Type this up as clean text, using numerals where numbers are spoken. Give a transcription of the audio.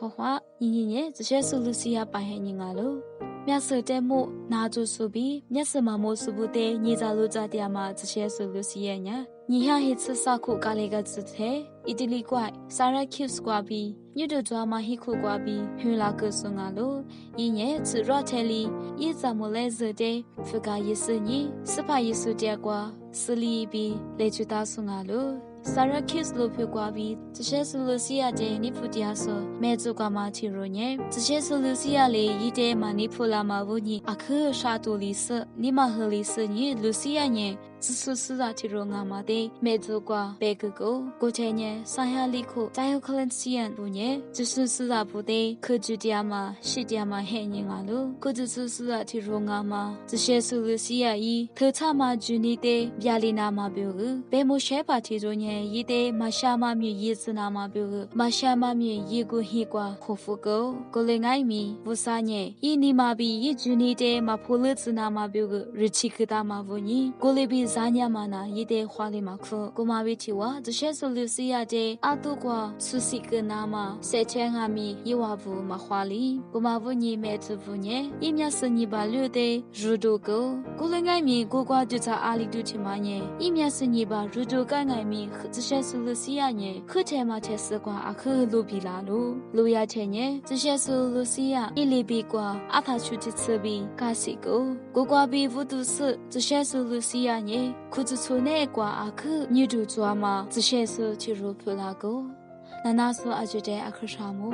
破话，你这些是路西亚白黑人啊喽。面色节目拿住手臂，面色麻木是不得，你在路在点嘛？这些是路西亚呢？你想一次啥苦咖喱个姿态？意大利怪，萨拉 Qs 瓜比，你就抓嘛黑苦瓜比，很那个送啊喽。一年吃热菜里，一咱们来热的，不加一十年，18一十结果，4里比来去打送啊喽。萨拉 Qs 路票瓜比，这些是路西亚的，你不点说，没做干嘛去肉呢？这些是路西亚里一点嘛你普拉嘛问你，阿克沙多历史，你嘛和历史呢？路西亚呢？只是是啊，去肉阿嘛的，没做过白狗狗，过去呢，上下里口，再有可能西安不呢？只是是啊不得，科技点嘛，西点嘛黑人啊喽，可就是是啊去肉阿嘛，这些是路西亚伊，特产嘛就你的，亚里那嘛标个，白木些把去肉呢，伊的马下嘛米伊子那嘛标个，马下嘛米伊个黑瓜，可富狗，过来爱米，不啥呢？伊尼嘛比伊就你的嘛普勒子那嘛标个，日期可大嘛不呢？过来比。咱家嘛呢，也得花里马克，古马维提哇，这些是路西亚的阿多瓜，苏西格那嘛，3千阿米伊瓦布嘛花里，古马布尼买子布呢，伊面是你把留的入多狗，古来爱米古瓜就在阿里多去嘛呢，伊面是你把入多干爱米，这些是路西亚呢，可天嘛天是瓜阿克路比拉路，路亚天呢，这些是路西亚，伊里比瓜阿他出去吃比，卡西狗，古瓜比不都是，这些是路西亚呢。可是从那瓜阿克，你就做嘛？这些是去入普拉狗，那是阿觉得阿克啥么？